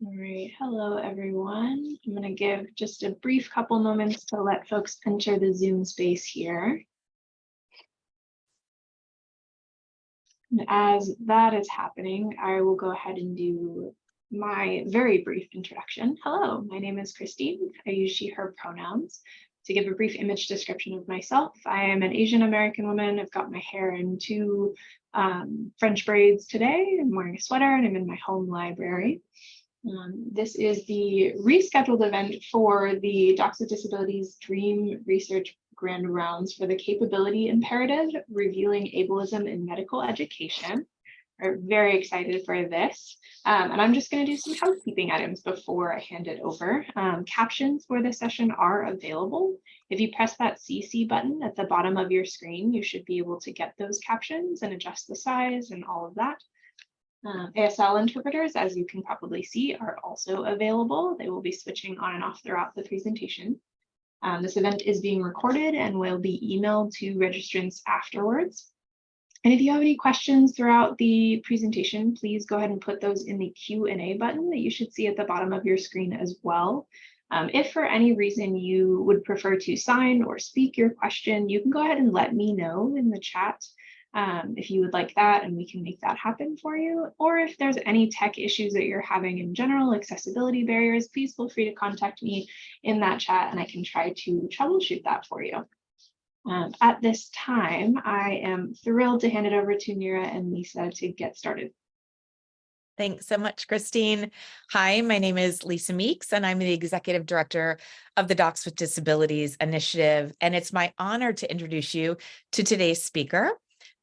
All right, hello everyone. I'm going to give just a brief couple moments to let folks enter the Zoom space here. And as that is happening, I will go ahead and do my very brief introduction. Hello, my name is Christine. I use she, her pronouns. To give a brief image description of myself, I am an Asian American woman. I've got my hair in two French braids today. I'm wearing a sweater and I'm in my home library. This is the rescheduled event for the Docs with Disabilities Dream Research Grand Rounds for the Capability Imperative, Revealing Ableism in Medical Education. We're very excited for this. And I'm just going to do some housekeeping items before I hand it over. Captions for this session are available. If you press that CC button at the bottom of your screen, you should be able to get those captions and adjust the size and all of that. ASL interpreters, as you can probably see, are also available. They will be switching on and off throughout the presentation. This event is being recorded and will be emailed to registrants afterwards. And if you have any questions throughout the presentation, please go ahead and put those in the Q&A button that you should see at the bottom of your screen as well. If for any reason you would prefer to sign or speak your question, you can go ahead and let me know in the chat. If you would like that, and we can make that happen for you. Or if there's any tech issues that you're having in general, accessibility barriers, please feel free to contact me in that chat and I can try to troubleshoot that for you. At this time, I am thrilled to hand it over to Neera and Lisa to get started. Thanks so much, Christine. Hi, my name is Lisa Meeks, and I'm the Executive Director of the Docs with Disabilities Initiative. And it's my honor to introduce you to today's speaker.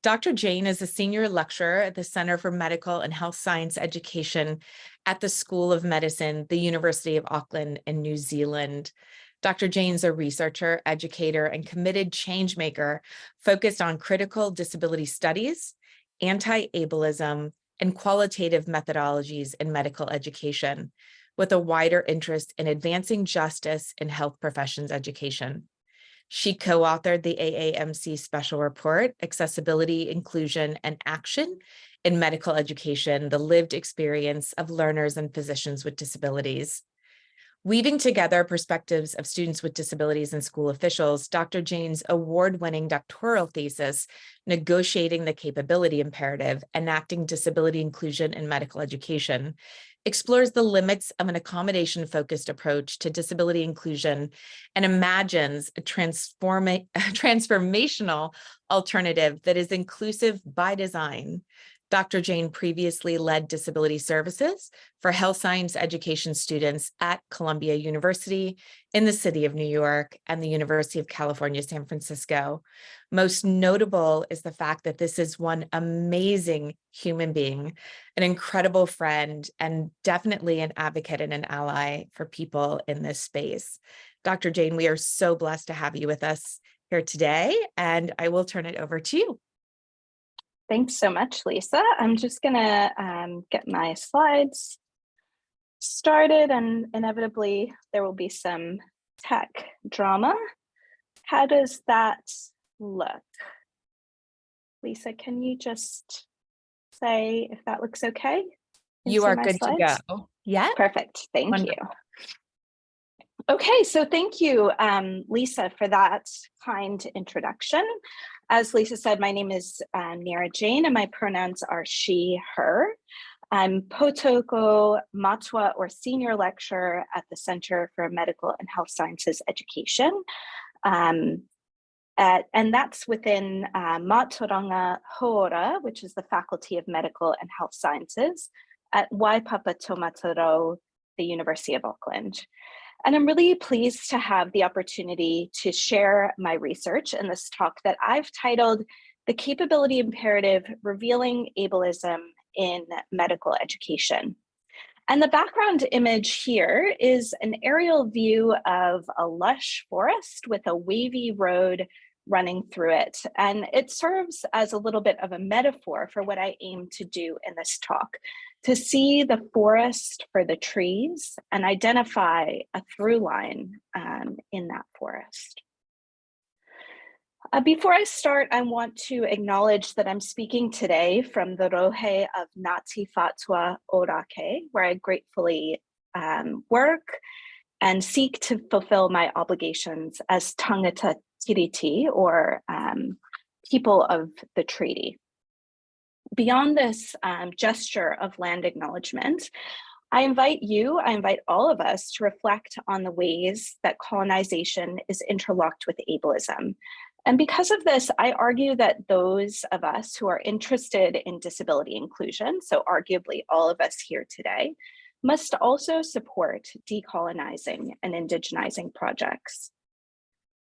Dr. Jain is a senior lecturer at the Center for Medical and Health Science Education at the School of Medicine, the University of Auckland in New Zealand. Dr. Jain's a researcher, educator, and committed changemaker focused on critical disability studies, anti-ableism, and qualitative methodologies in medical education, with a wider interest in advancing justice in health professions education. She co-authored the AAMC special report, Accessibility, Inclusion, and Action in Medical Education, the Lived Experience of Learners and Physicians with Disabilities. Weaving together perspectives of students with disabilities and school officials, Dr. Jain's award-winning doctoral thesis, Negotiating the Capability Imperative, Enacting Disability Inclusion in Medical Education, explores the limits of an accommodation-focused approach to disability inclusion and imagines a transformational alternative that is inclusive by design. Dr. Jain previously led disability services for health science education students at Columbia University in the city of New York and the University of California, San Francisco. Most notable is the fact that this is one amazing human being, an incredible friend, and definitely an advocate and an ally for people in this space. Dr. Jain, we are so blessed to have you with us here today, and I will turn it over to you. Thanks so much, Lisa. I'm just gonna get my slides started, and inevitably there will be some tech drama. How does that look? Lisa, can you just say if that looks okay? You are good to go. Yeah. Perfect. Thank Wonderful. you. Okay, so thank you, Lisa, for that kind introduction. As Lisa said, my name is Neera Jain, and my pronouns are she, her. I'm Potoko Matua, or Senior Lecturer at the Center for Medical and Health Sciences Education. And that's within Mātauranga Hōora, which is the Faculty of Medical and Health Sciences at Waipapa Taumata Rau, the University of Auckland. And I'm really pleased to have the opportunity to share my research in this talk that I've titled The Capability Imperative, Revealing Ableism in Medical Education. And the background image here is an aerial view of a lush forest with a wavy road running through it. And it serves as a little bit of a metaphor for what I aim to do in this talk, to see the forest for the trees and identify a through line in that forest. Before I start, I want to acknowledge that I'm speaking today from the Rohe of Ngāti Whātua Ōrākei, where I gratefully work and seek to fulfill my obligations as tangata tiriti, or people of the treaty. Beyond this gesture of land acknowledgement, I invite all of us to reflect on the ways that colonization is interlocked with ableism. And because of this, I argue that those of us who are interested in disability inclusion, so arguably all of us here today, must also support decolonizing and indigenizing projects.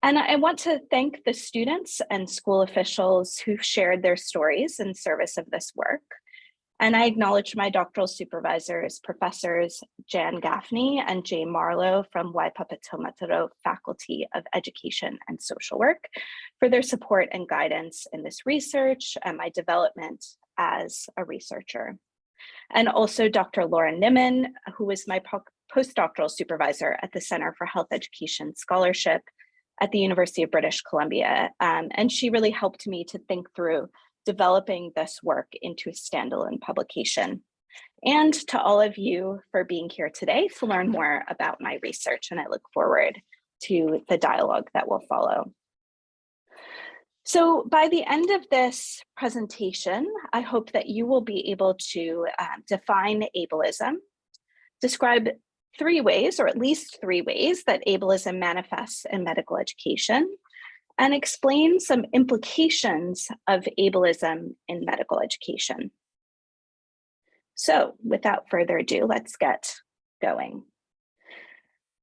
And I want to thank the students and school officials who've shared their stories in service of this work. And I acknowledge my doctoral supervisors, Professors Jan Gaffney and Jay Marlowe from Waipapa Taumata Rau Faculty of Education and Social Work for their support and guidance in this research and my development as a researcher. And also Dr. Laura Niman, who is my postdoctoral supervisor at the Center for Health Education Scholarship at the University of British Columbia. And she really helped me to think through developing this work into a standalone publication. And to all of you for being here today to learn more about my research, and I look forward to the dialogue that will follow. So by the end of this presentation, I hope that you will be able to define ableism, describe 3 ways, or at least 3 ways, that ableism manifests in medical education, and explain some implications of ableism in medical education. So without further ado, let's get going.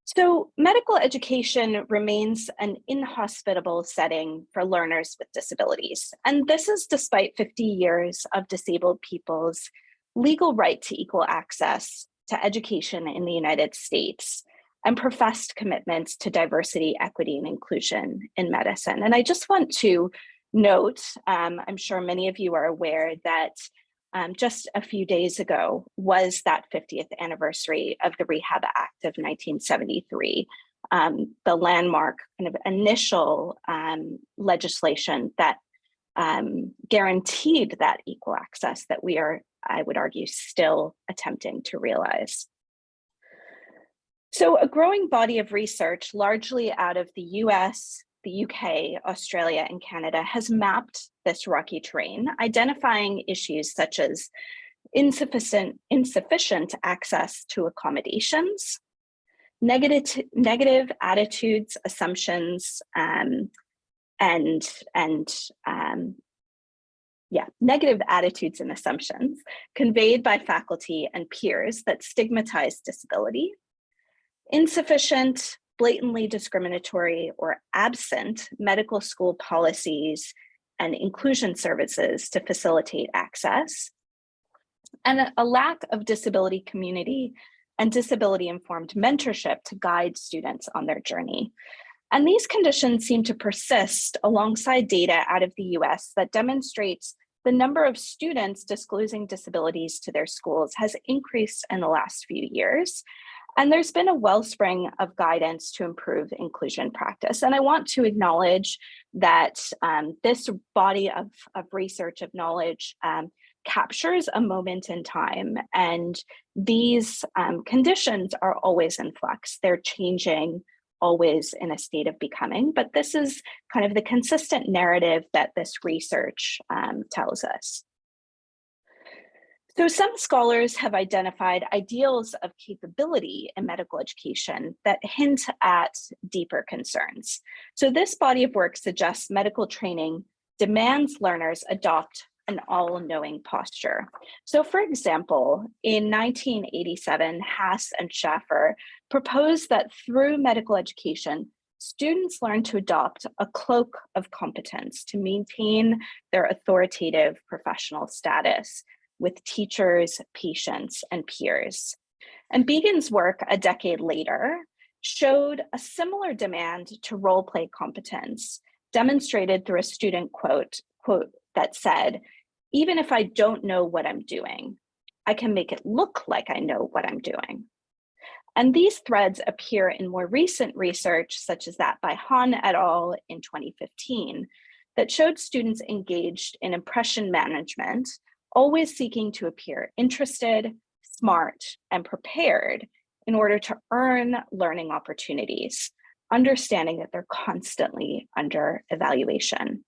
So medical education remains an inhospitable setting for learners with disabilities. And this is despite 50 years of disabled people's legal right to equal access to education in the United States and professed commitments to diversity, equity, and inclusion in medicine. And I just want to note, I'm sure many of you are aware that just a few days ago was that 50th anniversary of the Rehab Act of 1973, the landmark kind of initial legislation that guaranteed that equal access that we are, I would argue, still attempting to realize. So a growing body of research, largely out of the US, the UK, Australia, and Canada, has mapped this rocky terrain, identifying issues such as insufficient access to accommodations, negative attitudes, assumptions, negative attitudes and assumptions conveyed by faculty and peers that stigmatize disability, insufficient, blatantly discriminatory, or absent medical school policies and inclusion services to facilitate access, and a lack of disability community and disability-informed mentorship to guide students on their journey. And these conditions seem to persist alongside data out of the US that demonstrates the number of students disclosing disabilities to their schools has increased in the last few years. And there's been a wellspring of guidance to improve inclusion practice. And I want to acknowledge that this body of research, of knowledge, captures a moment in time. And these conditions are always in flux. They're changing, always in a state of becoming. But this is kind of the consistent narrative that this research tells us. So some scholars have identified ideals of capability in medical education that hint at deeper concerns. So this body of work suggests medical training demands learners adopt an all-knowing posture. So for example, in 1987, Haas and Schaffer proposed that through medical education, students learn to adopt a cloak of competence to maintain their authoritative professional status with teachers, patients, and peers. And Began's work a decade later showed a similar demand to role play competence, demonstrated through a student quote that said, "Even if I don't know what I'm doing, I can make it look like I know what I'm doing." And these threads appear in more recent research, such as that by Han et al. In 2015, that showed students engaged in impression management, always seeking to appear interested, smart, and prepared in order to earn learning opportunities, understanding that they're constantly under evaluation.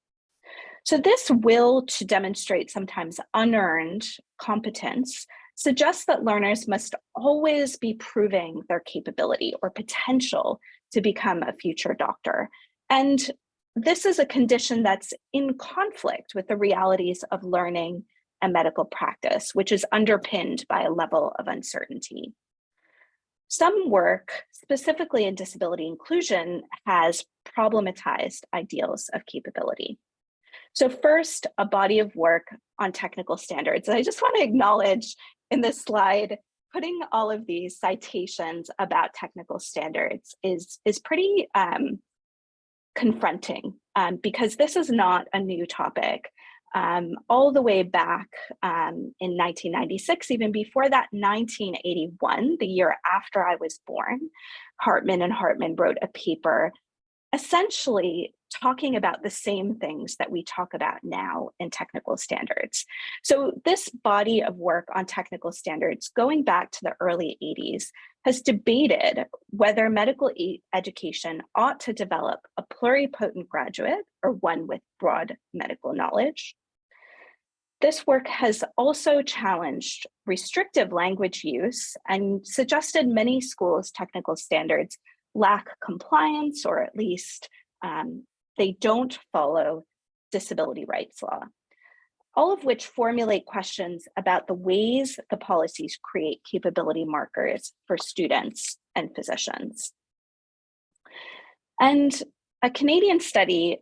So this will to demonstrate sometimes unearned competence suggests that learners must always be proving their capability or potential to become a future doctor. And this is a condition that's in conflict with the realities of learning and medical practice, which is underpinned by a level of uncertainty. Some work, specifically in disability inclusion, has problematized ideals of capability. So first, a body of work on technical standards. And I just want to acknowledge in this slide, putting all of these citations about technical standards is pretty confronting because this is not a new topic. All the way back in 1996, even before that, 1981, the year after I was born, Hartman and Hartman wrote a paper essentially talking about the same things that we talk about now in technical standards. So this body of work on technical standards going back to the early 80s has debated whether medical education ought to develop a pluripotent graduate or one with broad medical knowledge. This work has also challenged restrictive language use and suggested many schools' technical standards lack compliance, or at least they don't follow disability rights law, all of which formulate questions about the ways the policies create capability markers for students and physicians. And a Canadian study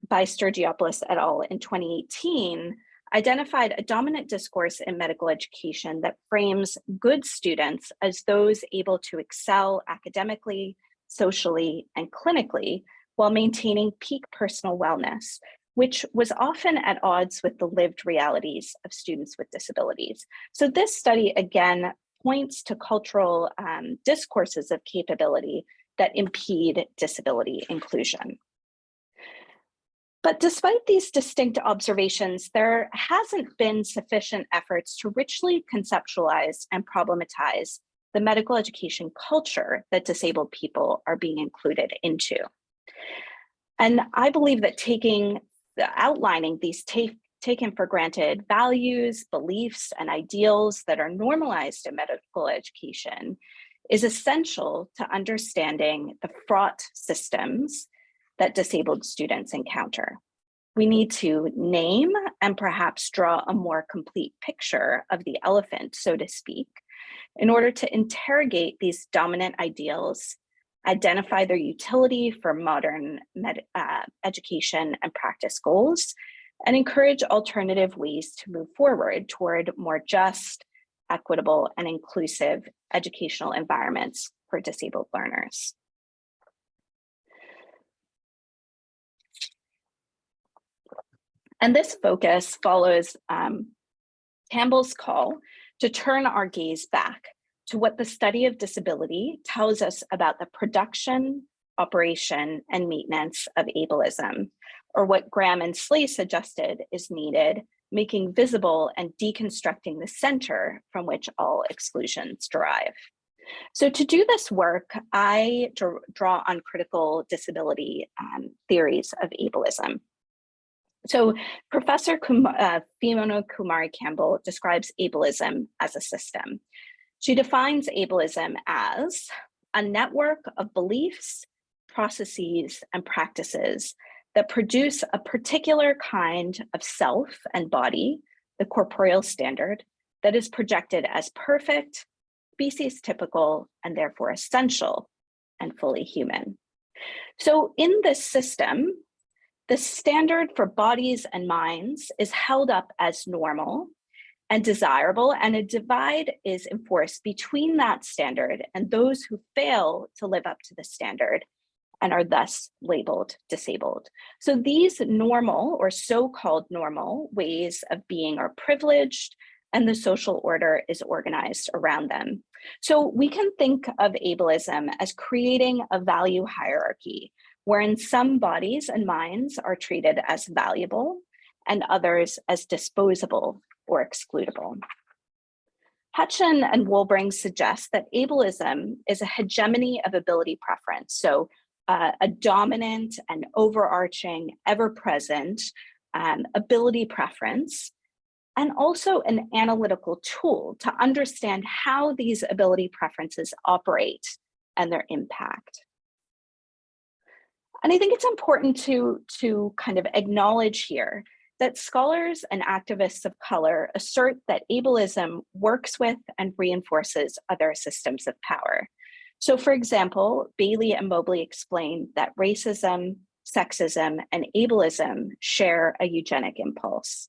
by Sturgiopoulos et al. In 2018 identified a dominant discourse in medical education that frames good students as those able to excel academically, socially, and clinically while maintaining peak personal wellness, which was often at odds with the lived realities of students with disabilities. So this study, again, points to cultural discourses of capability that impede disability inclusion. But despite these distinct observations, there hasn't been sufficient efforts to richly conceptualize and problematize the medical education culture that disabled people are being included into. And I believe that outlining these taken for granted values, beliefs, and ideals that are normalized in medical education is essential to understanding the fraught systems that disabled students encounter. We need to name and perhaps draw a more complete picture of the elephant, so to speak, in order to interrogate these dominant ideals, identify their utility for modern education and practice goals, and encourage alternative ways to move forward toward more just, equitable, and inclusive educational environments for disabled learners. And this focus follows Campbell's call to turn our gaze back to what the study of disability tells us about the production, operation, and maintenance of ableism, or what Graham and Slay suggested is needed, making visible and deconstructing the center from which all exclusions derive. So to do this work, I draw on critical disability theories of ableism. So Professor Fimona Kumari Campbell describes ableism as a system. She defines ableism as a network of beliefs, processes, and practices that produce a particular kind of self and body, the corporeal standard, that is projected as perfect, species typical, and therefore essential and fully human. So in this system, the standard for bodies and minds is held up as normal and desirable, and a divide is enforced between that standard and those who fail to live up to the standard and are thus labeled disabled. So these normal or so-called normal ways of being are privileged, and the social order is organized around them. So we can think of ableism as creating a value hierarchy, wherein some bodies and minds are treated as valuable and others as disposable or excludable. Hutchin and Wolbring suggest that ableism is a hegemony of ability preference, so a dominant and overarching, ever-present ability preference, and also an analytical tool to understand how these ability preferences operate and their impact. And I think it's important to kind of acknowledge here that scholars and activists of color assert that ableism works with and reinforces other systems of power. So for example, Bailey and Mobley explain that racism, sexism, and ableism share a eugenic impulse.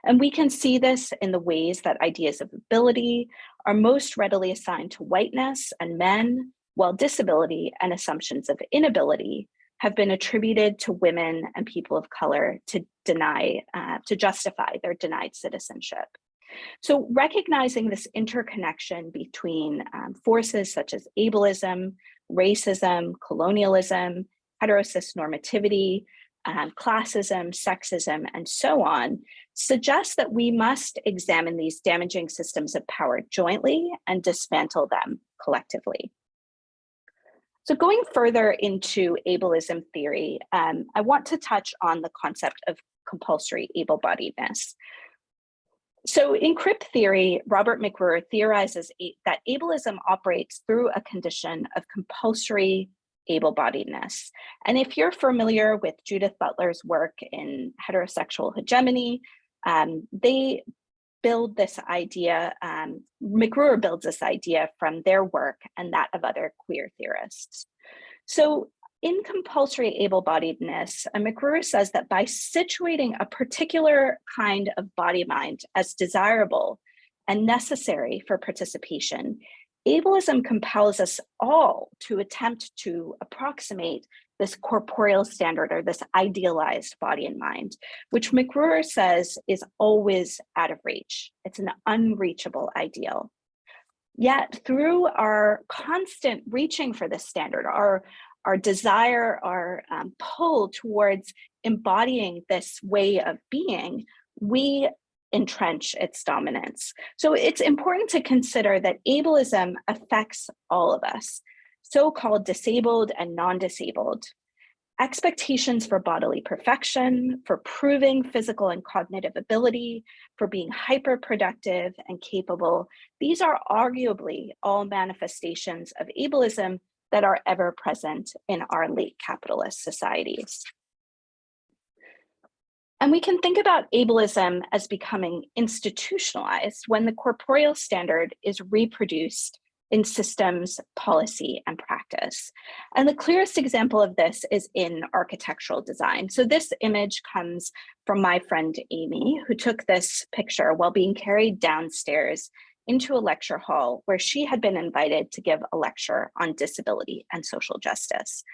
And we can see this in the ways that ideas of ability are most readily assigned to whiteness and men, while disability and assumptions of inability have been attributed to women and people of color to justify their denied citizenship. So recognizing this interconnection between forces such as ableism, racism, colonialism, heterosis normativity, classism, sexism, and so on, suggests that we must examine these damaging systems of power jointly and dismantle them collectively. So going further into ableism theory, I want to touch on the concept of compulsory able-bodiedness. So in crip theory, Robert McRuer theorizes that ableism operates through a condition of compulsory able-bodiedness. And if you're familiar with Judith Butler's work in heterosexual hegemony, they build this idea, McRuer builds this idea from their work and that of other queer theorists. So in compulsory able-bodiedness, McRuer says that by situating a particular kind of body-mind as desirable and necessary for participation, ableism compels us all to attempt to approximate this corporeal standard or this idealized body and mind, which McRuer says is always out of reach. It's an unreachable ideal. Yet through our constant reaching for this standard, our desire, our pull towards embodying this way of being, we entrench its dominance. So it's important to consider that ableism affects all of us, so-called disabled and non-disabled. Expectations for bodily perfection, for proving physical and cognitive ability, for being hyper-productive and capable, these are arguably all manifestations of ableism that are ever present in our late capitalist societies. And we can think about ableism as becoming institutionalized when the corporeal standard is reproduced in systems, policy, and practice. And the clearest example of this is in architectural design. So this image comes from my friend Amy, who took this picture while being carried downstairs into a lecture hall where she had been invited to give a lecture on disability and social justice.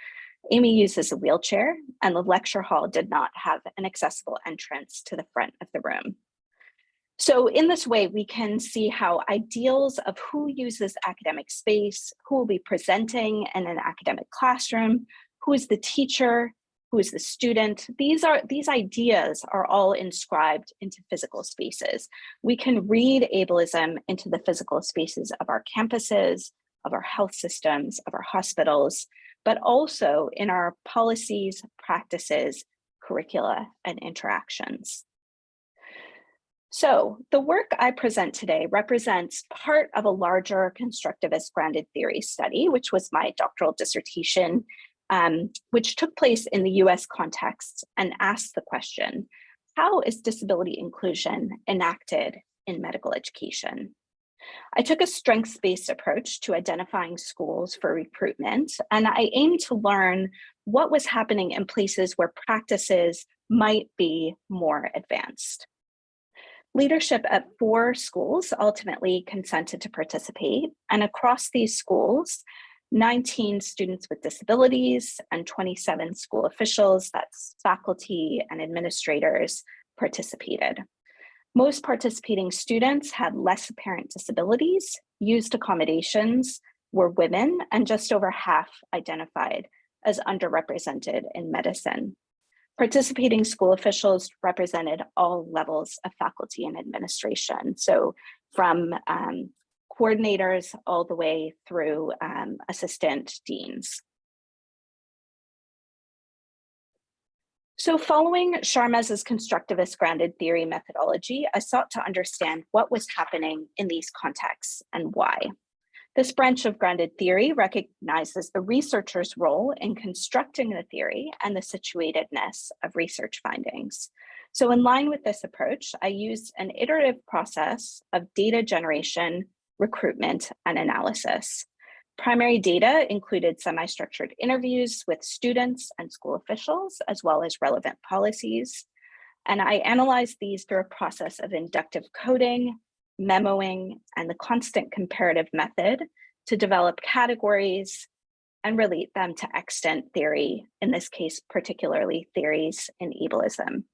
Amy uses a wheelchair, and the lecture hall did not have an accessible entrance to the front of the room. So in this way, we can see how ideals of who uses academic space, who will be presenting in an academic classroom, who is the teacher, who is the student, these ideas are all inscribed into physical spaces. We can read ableism into the physical spaces of our campuses, of our health systems, of our hospitals, but also in our policies, practices, curricula, and interactions. So the work I present today represents part of a larger constructivist grounded theory study, which was my doctoral dissertation, which took place in the US context and asked the question, how is disability inclusion enacted in medical education? I took a strengths-based approach to identifying schools for recruitment, and I aimed to learn what was happening in places where practices might be more advanced. Leadership at 4 schools ultimately consented to participate, and across these schools, 19 students with disabilities and 27 school officials, that's faculty and administrators, participated. Most participating students had less apparent disabilities, used accommodations, were women, and just over half identified as underrepresented in medicine. Participating school officials represented all levels of faculty and administration. So from coordinators, all the way through assistant deans. So following Sharma's constructivist grounded theory methodology, I sought to understand what was happening in these contexts and why. This branch of grounded theory recognizes the researcher's role in constructing the theory and the situatedness of research findings. So in line with this approach, I used an iterative process of data generation, recruitment, and analysis. Primary data included semi-structured interviews with students and school officials, as well as relevant policies. And I analyzed these through a process of inductive coding, memoing, and the constant comparative method to develop categories and relate them to extant theory, in this case, particularly theories in ableism.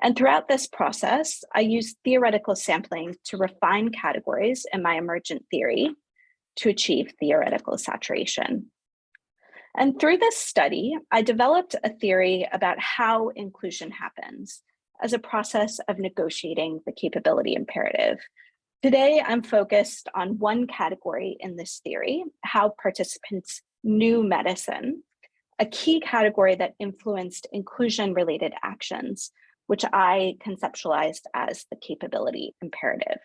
And throughout this process, I used theoretical sampling to refine categories in my emergent theory to achieve theoretical saturation. And through this study, I developed a theory about how inclusion happens as a process of negotiating the capability imperative. Today, I'm focused on one category in this theory, how participants knew medicine, a key category that influenced inclusion-related actions, which I conceptualized as the capability imperative.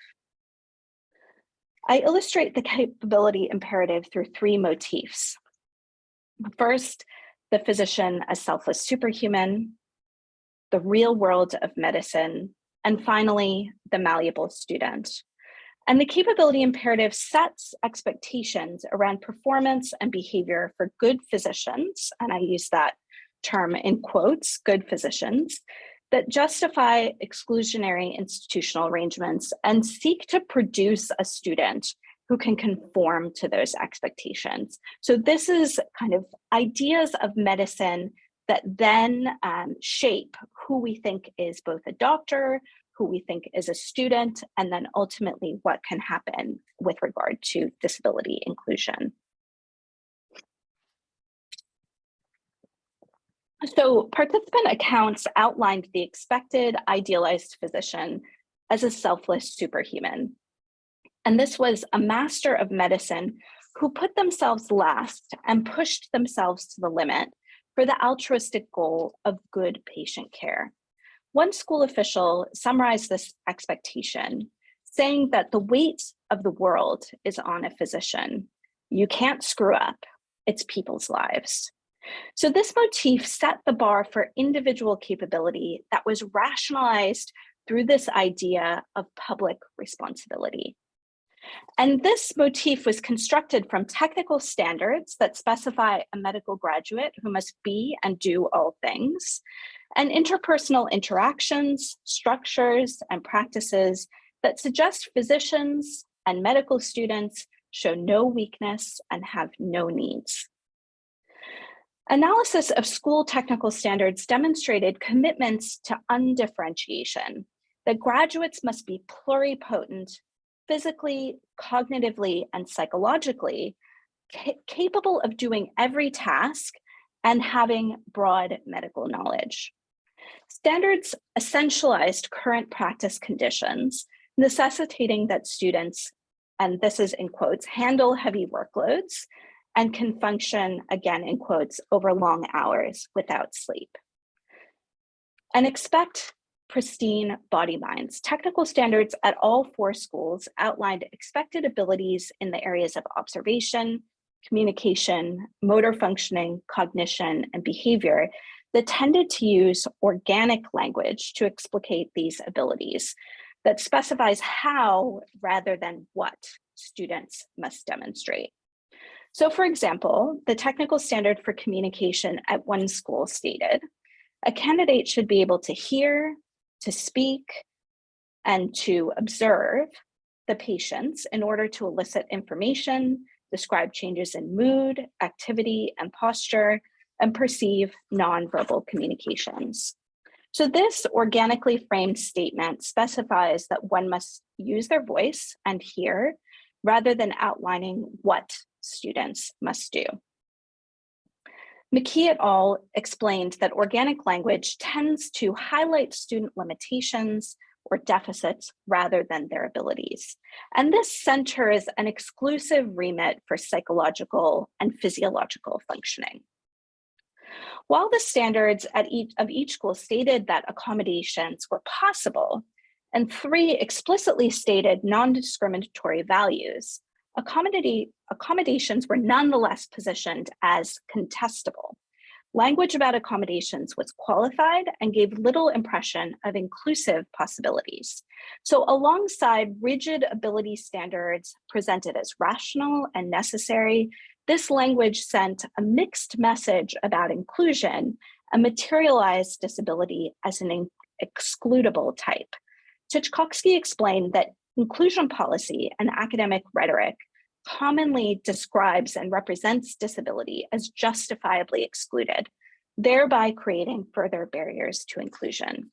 I illustrate the capability imperative through three motifs. First, the physician as selfless superhuman, the real world of medicine, and finally, the malleable student. And the capability imperative sets expectations around performance and behavior for good physicians, and I use that term in quotes, good physicians, that justify exclusionary institutional arrangements and seek to produce a student who can conform to those expectations. So this is kind of ideas of medicine that then shape who we think is both a doctor, who we think is a student, and then ultimately what can happen with regard to disability inclusion. So participant accounts outlined the expected idealized physician as a selfless superhuman. And this was a master of medicine who put themselves last and pushed themselves to the limit for the altruistic goal of good patient care. One school official summarized this expectation, saying that the weight of the world is on a physician. You can't screw up, it's people's lives. So this motif set the bar for individual capability that was rationalized through this idea of public responsibility. And this motif was constructed from technical standards that specify a medical graduate who must be and do all things, and interpersonal interactions, structures, and practices that suggest physicians and medical students show no weakness and have no needs. Analysis of school technical standards demonstrated commitments to undifferentiation, that graduates must be pluripotent, physically, cognitively, and psychologically capable of doing every task and having broad medical knowledge. Standards essentialized current practice conditions, necessitating that students, and this is in quotes, handle heavy workloads and can function, again in quotes, over long hours without sleep. And expect pristine body minds. Technical standards at all four schools outlined expected abilities in the areas of observation, communication, motor functioning, cognition, and behavior that tended to use organic language to explicate these abilities that specifies how rather than what students must demonstrate. So for example, the technical standard for communication at one school stated, a candidate should be able to hear, to speak, and to observe the patients in order to elicit information, describe changes in mood, activity, and posture, and perceive nonverbal communications. So this organically framed statement specifies that one must use their voice and hear rather than outlining what students must do. McKee et al. Explained that organic language tends to highlight student limitations, or deficits rather than their abilities. And this centers an exclusive remit for psychological and physiological functioning. While the standards at each school stated that accommodations were possible, and 3 explicitly stated non-discriminatory values, accommodations were nonetheless positioned as contestable. Language about accommodations was qualified and gave little impression of inclusive possibilities. So alongside rigid ability standards presented as rational and necessary, this language sent a mixed message about inclusion and materialized disability as an excludable type. Tchaikovsky explained that inclusion policy and academic rhetoric commonly describes and represents disability as justifiably excluded, thereby creating further barriers to inclusion.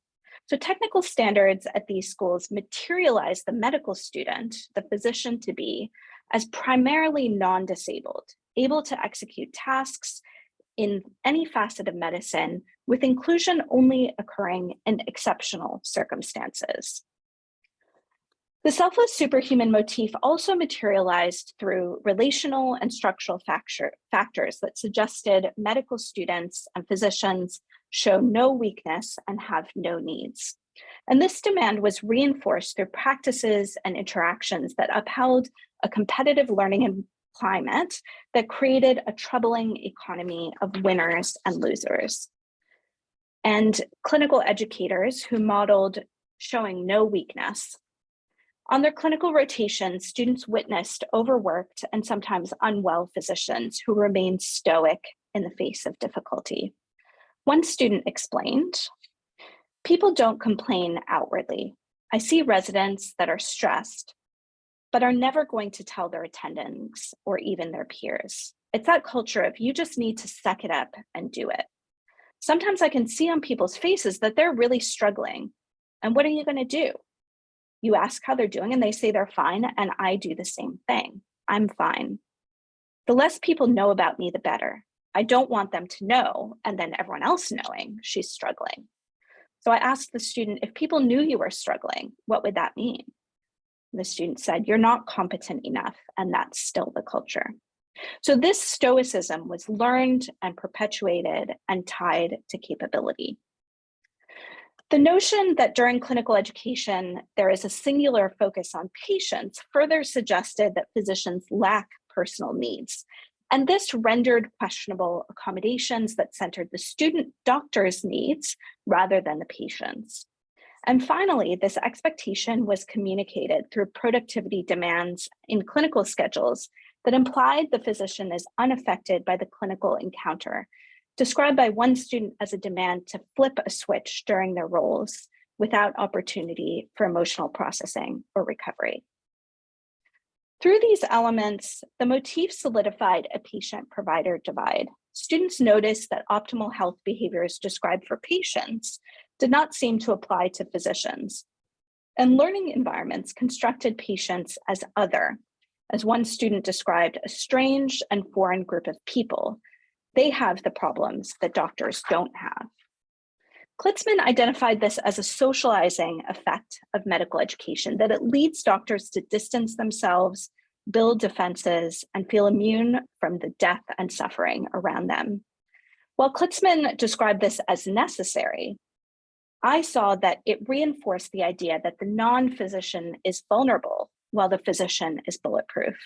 So technical standards at these schools materialize the medical student, the physician to be, as primarily non-disabled, able to execute tasks in any facet of medicine, with inclusion only occurring in exceptional circumstances. The selfless superhuman motif also materialized through relational and structural factors that suggested medical students and physicians show no weakness and have no needs. And this demand was reinforced through practices and interactions that upheld a competitive learning climate that created a troubling economy of winners and losers. And clinical educators who modeled showing no weakness. On their clinical rotations, students witnessed overworked and sometimes unwell physicians who remained stoic in the face of difficulty. One student explained, "People don't complain outwardly. I see residents that are stressed, but are never going to tell their attendings or even their peers. It's that culture of you just need to suck it up and do it. Sometimes I can see on people's faces that they're really struggling. And what are you going to do? You ask how they're doing and they say they're fine, and I do the same thing. I'm fine. The less people know about me, the better. I don't want them to know, and then everyone else knowing she's struggling." So I asked the student, if people knew you were struggling, what would that mean? The student said, "You're not competent enough," and that's still the culture. So this stoicism was learned and perpetuated and tied to capability. The notion that during clinical education, there is a singular focus on patients further suggested that physicians lack personal needs. And this rendered questionable accommodations that centered the student doctor's needs rather than the patient's. And finally, this expectation was communicated through productivity demands in clinical schedules that implied the physician is unaffected by the clinical encounter, described by one student as a demand to flip a switch during their roles without opportunity for emotional processing or recovery. Through these elements, the motif solidified a patient-provider divide. Students noticed that optimal health behaviors described for patients did not seem to apply to physicians. And learning environments constructed patients as other, as one student described, a strange and foreign group of people. They have the problems that doctors don't have. Klitzman identified this as a socializing effect of medical education, that it leads doctors to distance themselves, build defenses, and feel immune from the death and suffering around them. While Klitzman described this as necessary, I saw that it reinforced the idea that the non-physician is vulnerable while the physician is bulletproof.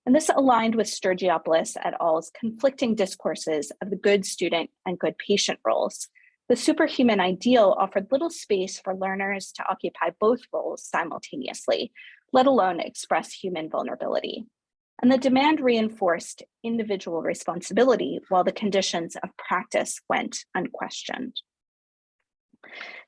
And this aligned with Sturgiopoulos et al.'s conflicting discourses of the good student and good patient roles. The superhuman ideal offered little space for learners to occupy both roles simultaneously, let alone express human vulnerability. And the demand reinforced individual responsibility while the conditions of practice went unquestioned.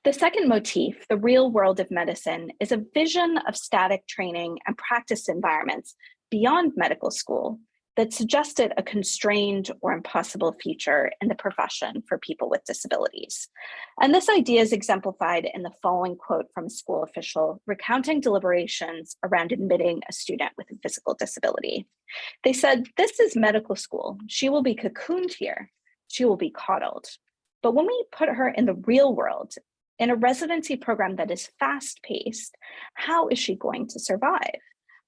The second motif, the real world of medicine, is a vision of static training and practice environments beyond medical school that suggested a constrained or impossible future in the profession for people with disabilities. And this idea is exemplified in the following quote from a school official recounting deliberations around admitting a student with a physical disability. They said, "This is medical school. She will be cocooned here. She will be coddled. But when we put her in the real world, in a residency program that is fast-paced, how is she going to survive?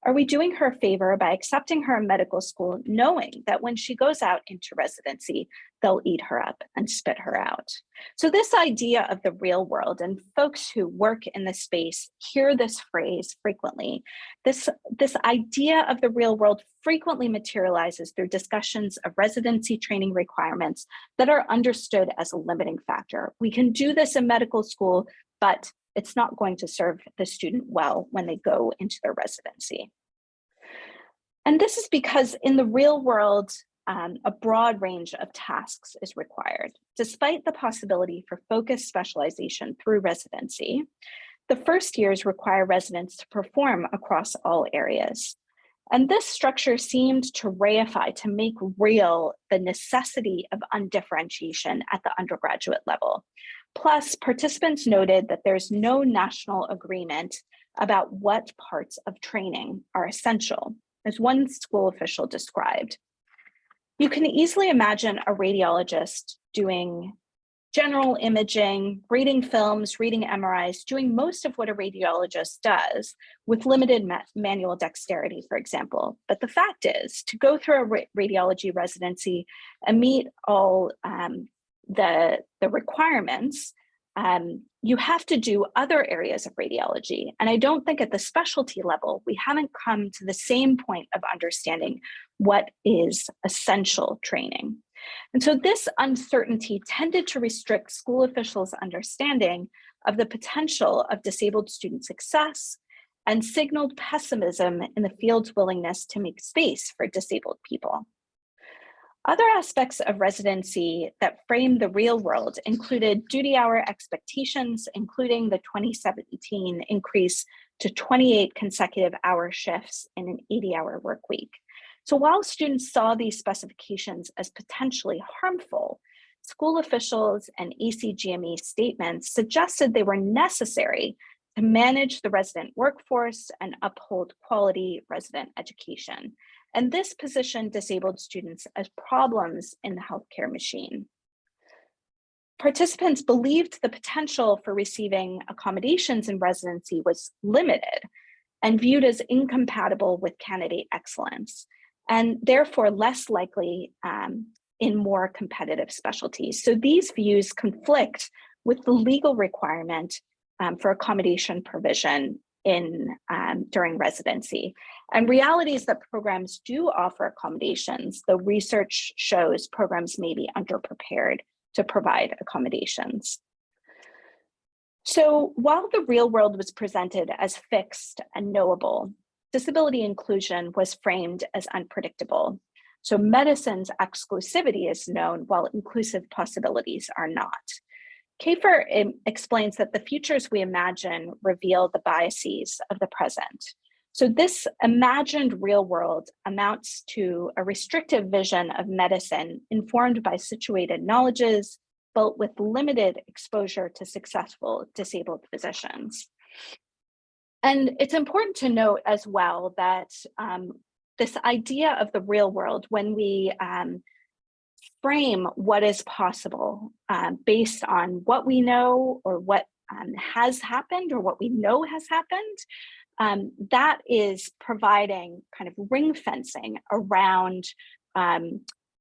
Are we doing her a favor by accepting her in medical school, knowing that when she goes out into residency, they'll eat her up and spit her out? So this idea of the real world, and folks who work in this space hear this phrase frequently, this idea of the real world frequently materializes through discussions of residency training requirements that are understood as a limiting factor. We can do this in medical school, but it's not going to serve the student well when they go into their residency. And this is because in the real world, a broad range of tasks is required. Despite the possibility for focused specialization through residency, the first years require residents to perform across all areas. And this structure seemed to reify, to make real the necessity of undifferentiation at the undergraduate level. Plus, participants noted that there's no national agreement about what parts of training are essential, as one school official described. You can easily imagine a radiologist doing general imaging, reading films, reading MRIs, doing most of what a radiologist does with limited manual dexterity, for example. But the fact is, to go through a radiology residency and meet all the requirements, you have to do other areas of radiology. And I don't think at the specialty level, we haven't come to the same point of understanding what is essential training. And so this uncertainty tended to restrict school officials' understanding of the potential of disabled student success and signaled pessimism in the field's willingness to make space for disabled people. Other aspects of residency that framed the real world included duty hour expectations, including the 2017 increase to 28 consecutive hour shifts in an 80-hour work week. So while students saw these specifications as potentially harmful, school officials and ACGME statements suggested they were necessary to manage the resident workforce and uphold quality resident education. And this positioned disabled students as problems in the healthcare machine. Participants believed the potential for receiving accommodations in residency was limited and viewed as incompatible with candidate excellence, and therefore less likely in more competitive specialties. So these views conflict with the legal requirement for accommodation provision during residency. And reality is that programs do offer accommodations, though research shows programs may be underprepared to provide accommodations. So while the real world was presented as fixed and knowable, disability inclusion was framed as unpredictable. So medicine's exclusivity is known while inclusive possibilities are not. Kafer explains that the futures we imagine reveal the biases of the present. So this imagined real world amounts to a restrictive vision of medicine informed by situated knowledges, but with limited exposure to successful disabled physicians. And it's important to note as well that this idea of the real world, when we frame what is possible based on what we know or what has happened or what we know has happened, that is providing kind of ring fencing around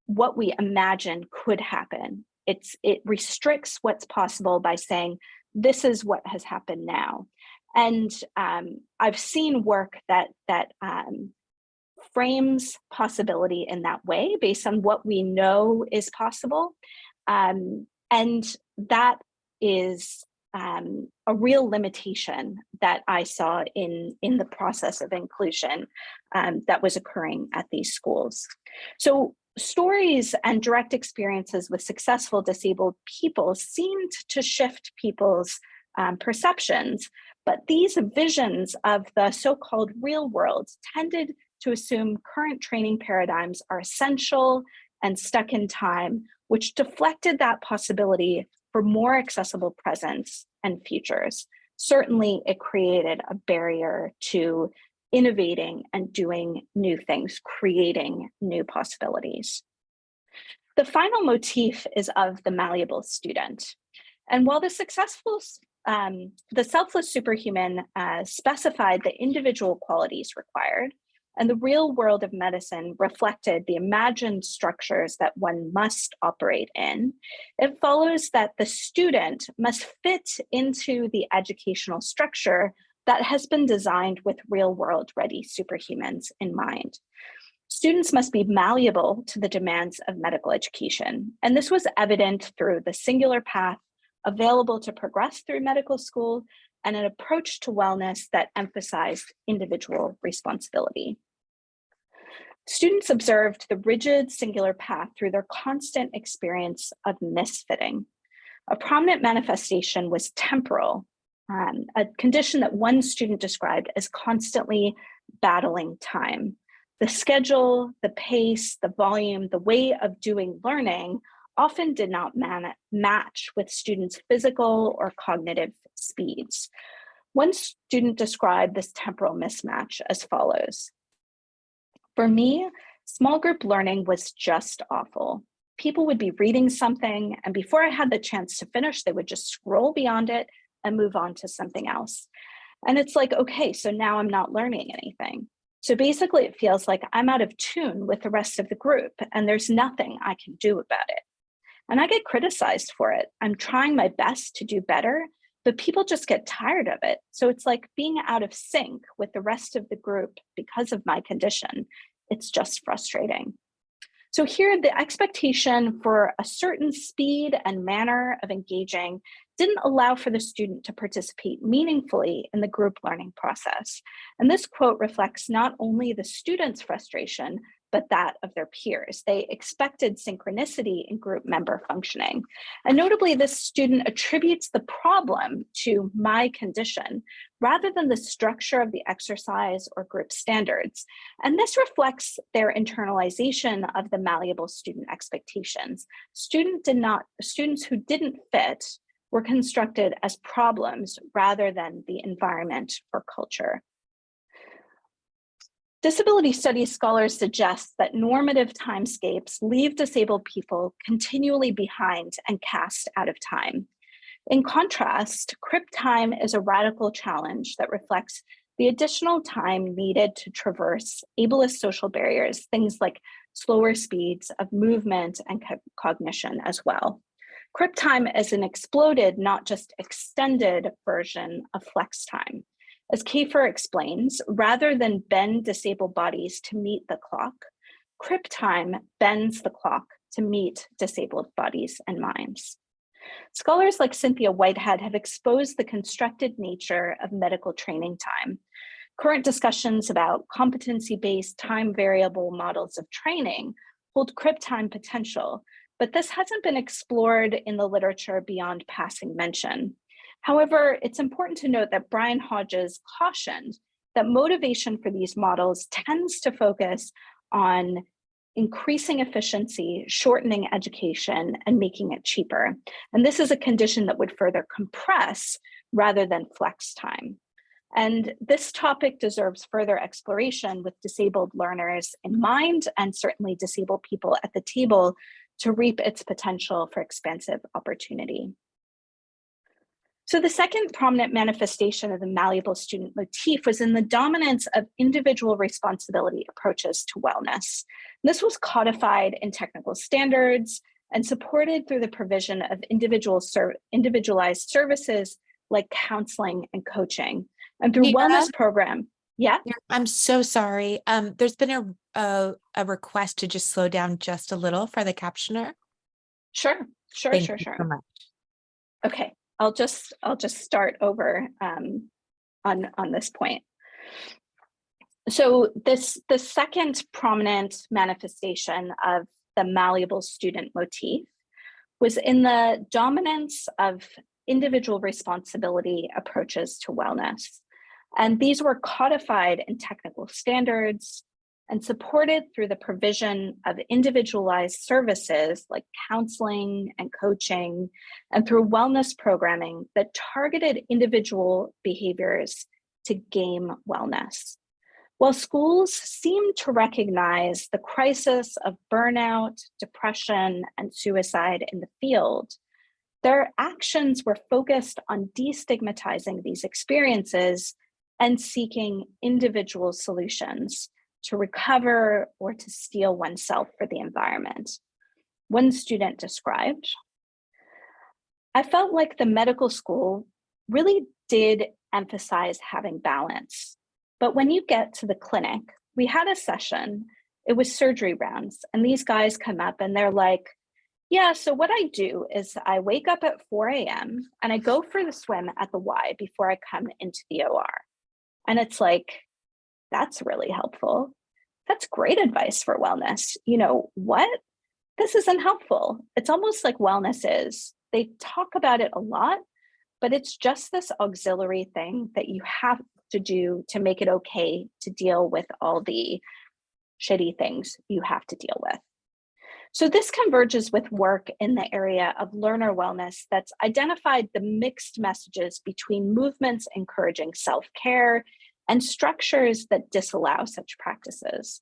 what we imagine could happen. It restricts what's possible by saying, this is what has happened now. And I've seen work that frames possibility in that way based on what we know is possible. And that is a real limitation that I saw in the process of inclusion that was occurring at these schools. So stories and direct experiences with successful disabled people seemed to shift people's perceptions, but these visions of the so-called real world tended to assume current training paradigms are essential and stuck in time, which deflected that possibility for more accessible presents and futures. Certainly, it created a barrier to innovating and doing new things, creating new possibilities. The final motif is of the malleable student. And while the successful The selfless superhuman specified the individual qualities required, and the real world of medicine reflected the imagined structures that one must operate in. It follows that the student must fit into the educational structure that has been designed with real world ready superhumans in mind. Students must be malleable to the demands of medical education, and this was evident through the singular path available to progress through medical school and an approach to wellness that emphasized individual responsibility. Students observed the rigid singular path through their constant experience of misfitting. A prominent manifestation was temporal, a condition that one student described as constantly battling time. The schedule, the pace, the volume, the way of doing learning often did not match with students' physical or cognitive speeds. One student described this temporal mismatch as follows. For me, small group learning was just awful. People would be reading something, and before I had the chance to finish, they would just scroll beyond it and move on to something else. And it's like, okay, so now I'm not learning anything. So basically, it feels like I'm out of tune with the rest of the group, and there's nothing I can do about it. And I get criticized for it. I'm trying my best to do better, but people just get tired of it. So it's like being out of sync with the rest of the group because of my condition. It's just frustrating. So here, the expectation for a certain speed and manner of engaging didn't allow for the student to participate meaningfully in the group learning process. And this quote reflects not only the students' frustration, but that of their peers. They expected synchronicity in group member functioning. And notably, this student attributes the problem to my condition rather than the structure of the exercise or group standards. And this reflects their internalization of the malleable student expectations. Students who didn't fit were constructed as problems rather than the environment or culture. Disability studies scholars suggest that normative timescapes leave disabled people continually behind and cast out of time. In contrast, crip time is a radical challenge that reflects the additional time needed to traverse ableist social barriers, things like slower speeds of movement and cognition as well. Crip time is an exploded, not just extended version of flex time. As Kafer explains, rather than bend disabled bodies to meet the clock, crip time bends the clock to meet disabled bodies and minds. Scholars like Cynthia Whitehead have exposed the constructed nature of medical training time. Current discussions about competency-based time variable models of training hold crip time potential, but this hasn't been explored in the literature beyond passing mention. However, it's important to note that Brian Hodges cautioned that motivation for these models tends to focus on increasing efficiency, shortening education, and making it cheaper. And this is a condition that would further compress rather than flex time. And this topic deserves further exploration with disabled learners in mind, and certainly disabled people at the table to reap its potential for expansive opportunity. So the second prominent manifestation of the malleable student motif was in the dominance of individual responsibility approaches to wellness. This was codified in technical standards and supported through the provision of individualized services like counseling and coaching. And through wellness program, yeah? I'm so sorry. There's been a request to just slow down just a little for the captioner. Sure. Thank you so much. Okay. I'll just start over on this point. So the second prominent manifestation of the malleable student motif was in the dominance of individual responsibility approaches to wellness. And these were codified in technical standards and supported through the provision of individualized services like counseling and coaching, and through wellness programming that targeted individual behaviors to game wellness. While schools seem to recognize the crisis of burnout, depression, and suicide in the field, Their actions were focused on destigmatizing these experiences and seeking individual solutions to recover or to steel oneself for the environment. One student described, "I felt like the medical school really did emphasize having balance. But when you get to the clinic, we had a session, it was surgery rounds, and these guys come up and they're like, yeah, so what I do is I wake up at 4 a.m. and I go for the swim at the Y before I come into the OR. And it's like, that's really helpful. That's great advice for wellness. You know what? This isn't helpful. It's almost like wellness is. They talk about it a lot, but it's just this auxiliary thing that you have to do to make it okay to deal with all the shitty things you have to deal with. So this converges with work in the area of learner wellness that's identified the mixed messages between movements encouraging self-care and structures that disallow such practices.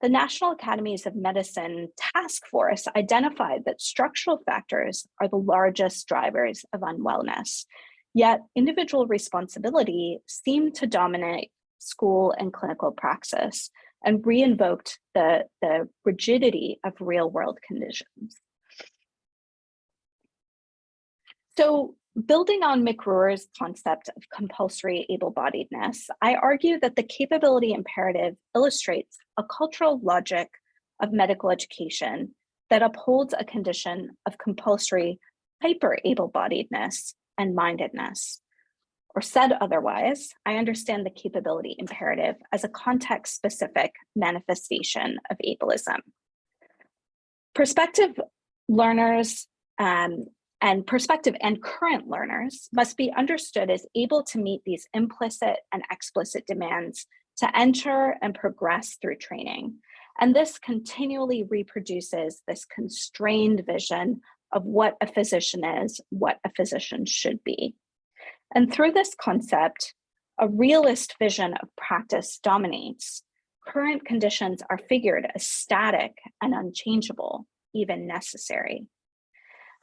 The National Academies of Medicine Task Force identified that structural factors are the largest drivers of unwellness, yet individual responsibility seemed to dominate school and clinical praxis and reinvoked the rigidity of real-world conditions. So building on McRuer's concept of compulsory able-bodiedness, I argue that the capability imperative illustrates a cultural logic of medical education that upholds a condition of compulsory hyper-able-bodiedness and mindedness. Or said otherwise, I understand the capability imperative as a context-specific manifestation of ableism. Prospective learners and prospective and current learners must be understood as able to meet these implicit and explicit demands to enter and progress through training. And this continually reproduces this constrained vision of what a physician is, what a physician should be. And through this concept, a realist vision of practice dominates. Current conditions are figured as static and unchangeable, even necessary.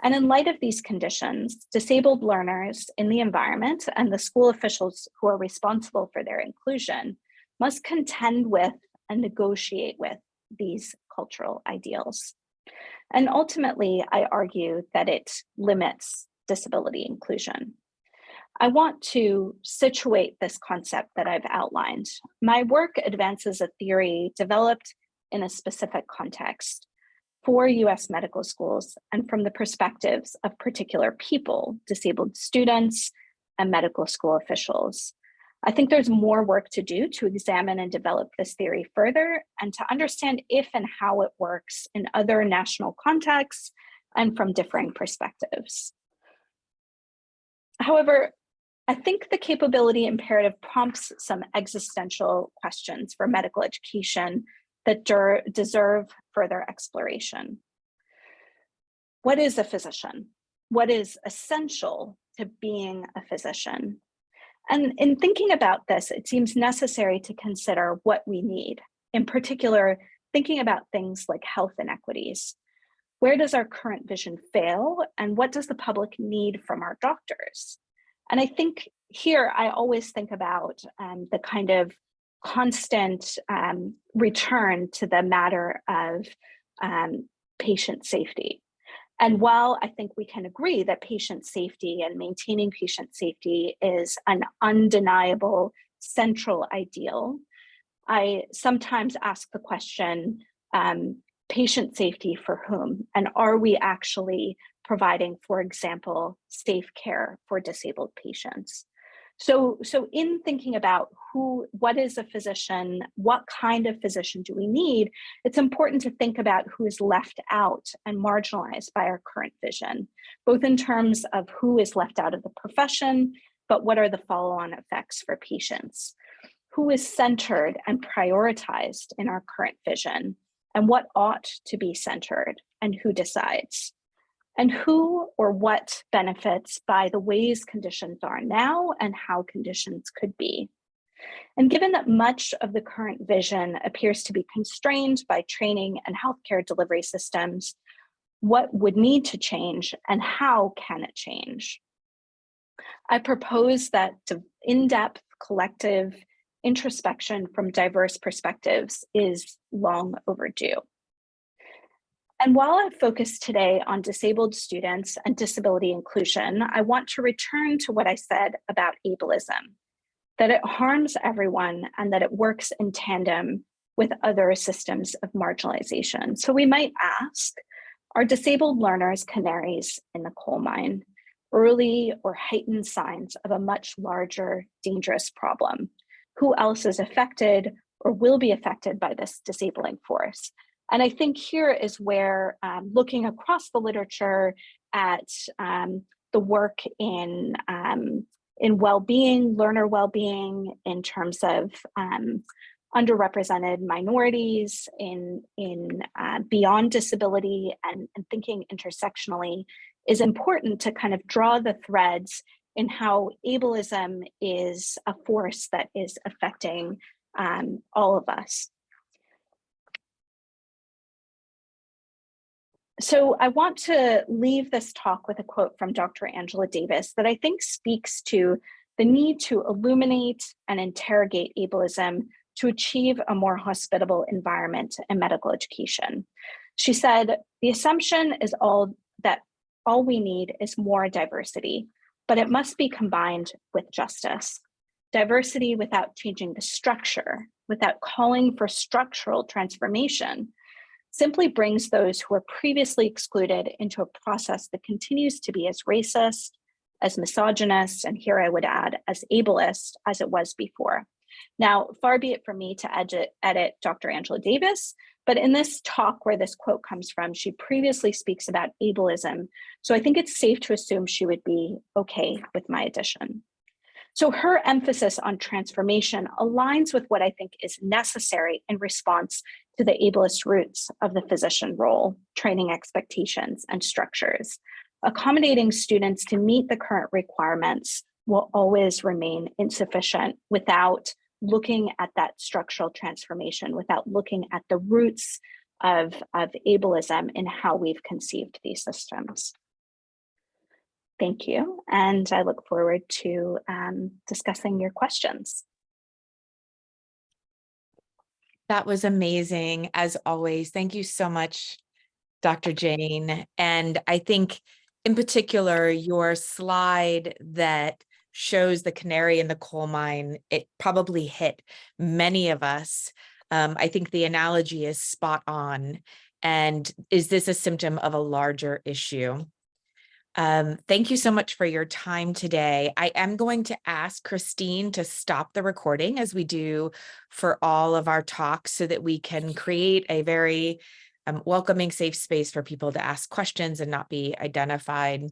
And in light of these conditions, disabled learners in the environment and the school officials who are responsible for their inclusion must contend with and negotiate with these cultural ideals. And ultimately, I argue that it limits disability inclusion. I want to situate this concept that I've outlined. My work advances a theory developed in a specific context for US medical schools and from the perspectives of particular people, disabled students, and medical school officials. I think there's more work to do to examine and develop this theory further and to understand if and how it works in other national contexts and from differing perspectives. However, I think the capability imperative prompts some existential questions for medical education that deserve further exploration. What is a physician? What is essential to being a physician? And in thinking about this, it seems necessary to consider what we need. In particular, thinking about things like health inequities. Where does our current vision fail? And what does the public need from our doctors? And I think here, I always think about the kind of constant return to the matter of patient safety. And while I think we can agree that patient safety and maintaining patient safety is an undeniable central ideal, I sometimes ask the question, patient safety for whom? And are we actually providing, for example, safe care for disabled patients? So in thinking about what is a physician, what kind of physician do we need, it's important to think about who is left out and marginalized by our current vision, both in terms of who is left out of the profession, but what are the follow-on effects for patients? Who is centered and prioritized in our current vision, and what ought to be centered, and who decides? And who or what benefits by the ways conditions are now and how conditions could be. And given that much of the current vision appears to be constrained by training and healthcare delivery systems, what would need to change, and how can it change? I propose that in-depth collective introspection from diverse perspectives is long overdue. And while I've focused today on disabled students and disability inclusion, I want to return to what I said about ableism, that it harms everyone and that it works in tandem with other systems of marginalization. So we might ask, are disabled learners canaries in the coal mine, early or heightened signs of a much larger, dangerous problem? Who else is affected or will be affected by this disabling force? And I think here is where looking across the literature at the work in well-being, learner well-being, in terms of underrepresented minorities, in beyond disability, and thinking intersectionally, is important to kind of draw the threads in how ableism is a force that is affecting all of us. So I want to leave this talk with a quote from Dr. Angela Davis that I think speaks to the need to illuminate and interrogate ableism to achieve a more hospitable environment in medical education. She said, the assumption is all we need is more diversity, but it must be combined with justice. Diversity without changing the structure, without calling for structural transformation, simply brings those who were previously excluded into a process that continues to be as racist, as misogynist, and here I would add, as ableist as it was before. Now, far be it from me to edit Dr. Angela Davis, but in this talk where this quote comes from, she previously speaks about ableism, so I think it's safe to assume she would be okay with my addition. So her emphasis on transformation aligns with what I think is necessary in response to the ableist roots of the physician role, training expectations, and structures. Accommodating students to meet the current requirements will always remain insufficient without looking at that structural transformation, without looking at the roots of ableism in how we've conceived these systems. Thank you, and I look forward to discussing your questions. That was amazing, as always. Thank you so much, Dr. Jain. And I think in particular, your slide that shows the canary in the coal mine, it probably hit many of us. I think the analogy is spot on. And is this a symptom of a larger issue? Thank you so much for your time today. I am going to ask Christine to stop the recording, as we do for all of our talks, so that we can create a very welcoming, safe space for people to ask questions and not be identified.